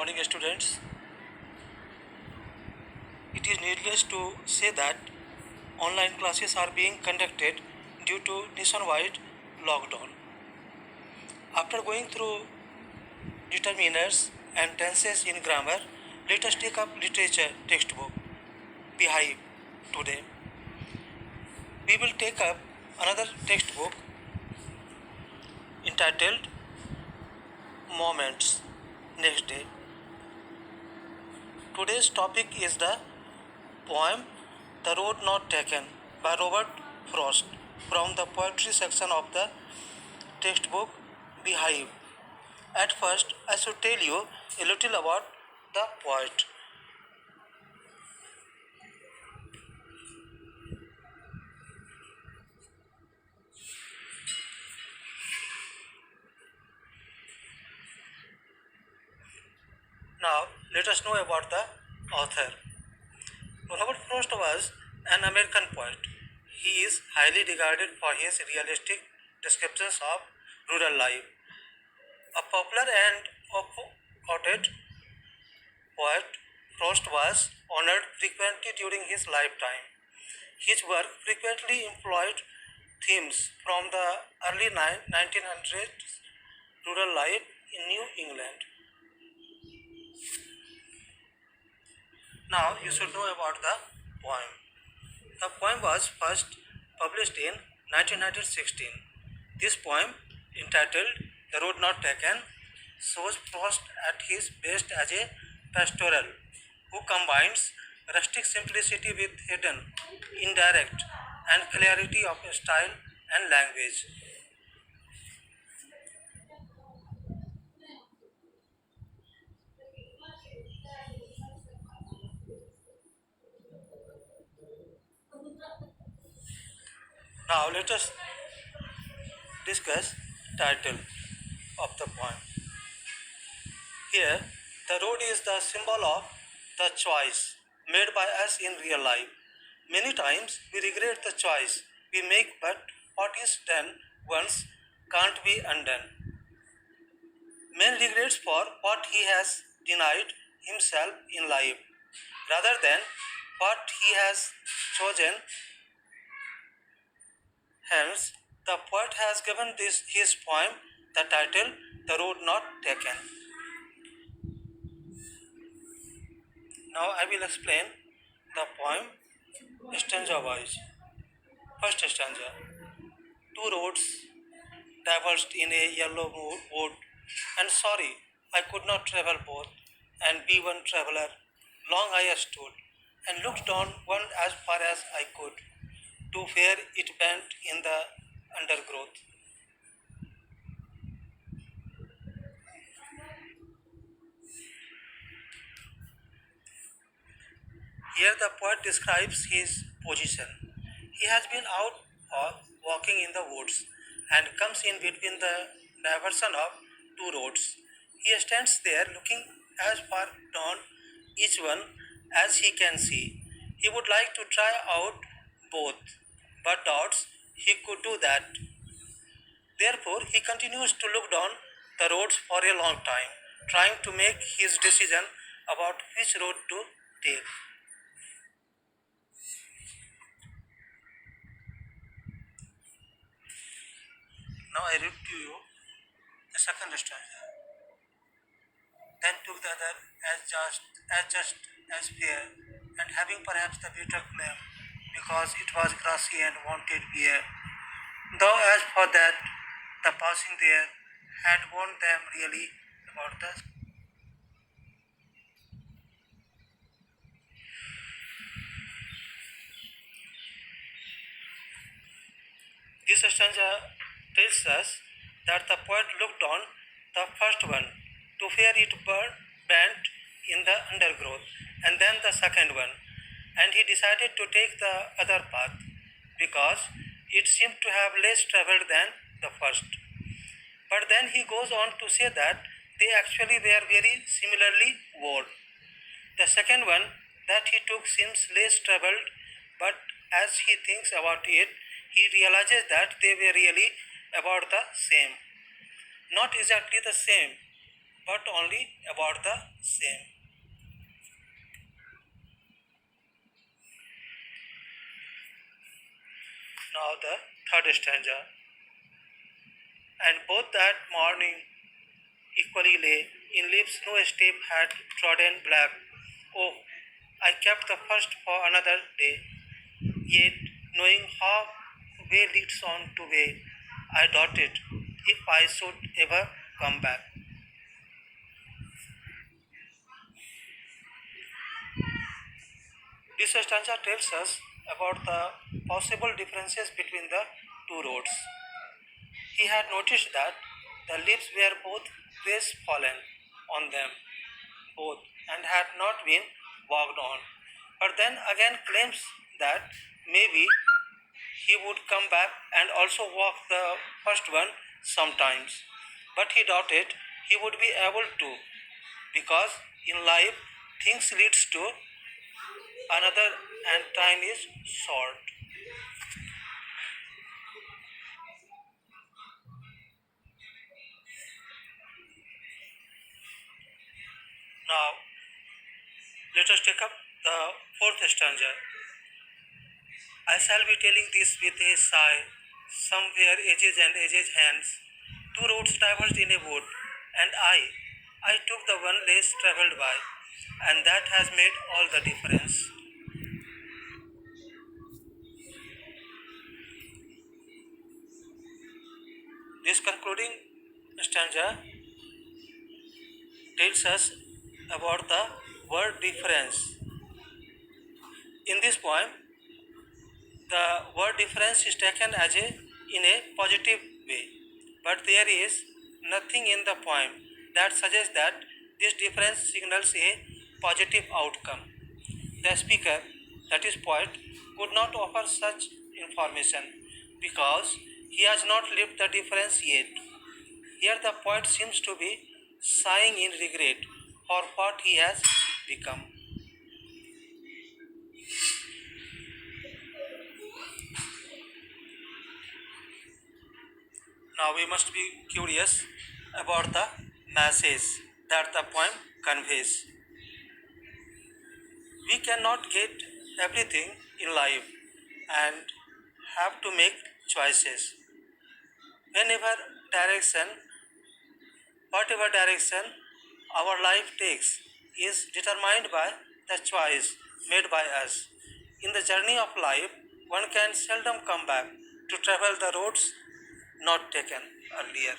morning, students. It is needless to say that online classes are being conducted due to nationwide lockdown. After going through determiners and tenses in grammar, let us take up literature textbook Beehive today. We will take up another textbook entitled Moments next day. Today's topic is the poem The Road Not Taken by Robert Frost from the poetry section of the textbook Beehive. At first, I should tell you a little about the poet. Now, let us know about the author. Robert Frost was an American poet. He is highly regarded for his realistic descriptions of rural life. A popular and quoted poet, Frost was honored frequently during his lifetime. His work frequently employed themes from the early 1900s rural life in New England. Now you should know about the poem. The poem was first published in 1916. This poem, entitled The Road Not Taken, shows Frost at his best as a pastoral who combines rustic simplicity with hidden, indirect, and clarity of style and language. Now let us discuss title of the poem. Here, the road is the symbol of the choice made by us in real life. Many times we regret the choice we make, but what is done once can't be undone. Man regrets for what he has denied himself in life rather than what he has chosen. Hence, the poet has given his poem the title The Road Not Taken. Now I will explain the poem stanza wise. First stanza. Two roads diverged in a yellow wood, and sorry, I could not travel both, and be one traveler. Long I stood, and looked on one as far as I could, to where it bent in the undergrowth. Here the poet describes his position. He has been out walking in the woods and comes in between the diversion of two roads. He stands there looking as far down each one as he can see. He would like to try out both, but doubts he could do that. Therefore, he continues to look down the roads for a long time, trying to make his decision about which road to take. Now I read to you the second stanza. Then took the other as fair, and having perhaps the better claim, because it was grassy and wanted beer. Though as for that, the passing there had warned them really about the. This stanza tells us that the poet looked on the first one to where it bent in the undergrowth, and then the second one, and he decided to take the other path because it seemed to have less traveled than the first. But then he goes on to say that they actually were very similarly worded. The second one that he took seems less traveled, but as he thinks about it, he realizes that they were really about the same. Not exactly the same, but only about the same. Now the third stanza. And both that morning equally lay in lips no step had trodden black. Oh, I kept the first for another day, yet knowing how way leads on to way, I doubted if I should ever come back. This stanza tells us about the possible differences between the two roads. He had noticed that the leaves were both ways fallen on them, both, and had not been walked on. But then again claims that maybe he would come back and also walk the first one sometimes. But he doubted he would be able to, because in life things leads to another and time is short. Now let us take up the fourth stanza. I shall be telling this with a sigh, somewhere edges and edges hands. Two roads diverged in a wood, and I took the one less travelled by, and that has made all the difference. This concluding stanza tells us about the word difference. In this poem, the word difference is taken as in a positive way, but there is nothing in the poem that suggests that this difference signals a positive outcome. The speaker, that is poet, could not offer such information because he has not lived the difference yet. Here the poet seems to be sighing in regret for what he has become. Now we must be curious about the message that the poem conveys. We cannot get everything in life and have to make choices. Whenever direction, whatever direction our life takes is determined by the choice made by us. In the journey of life, one can seldom come back to travel the roads not taken earlier.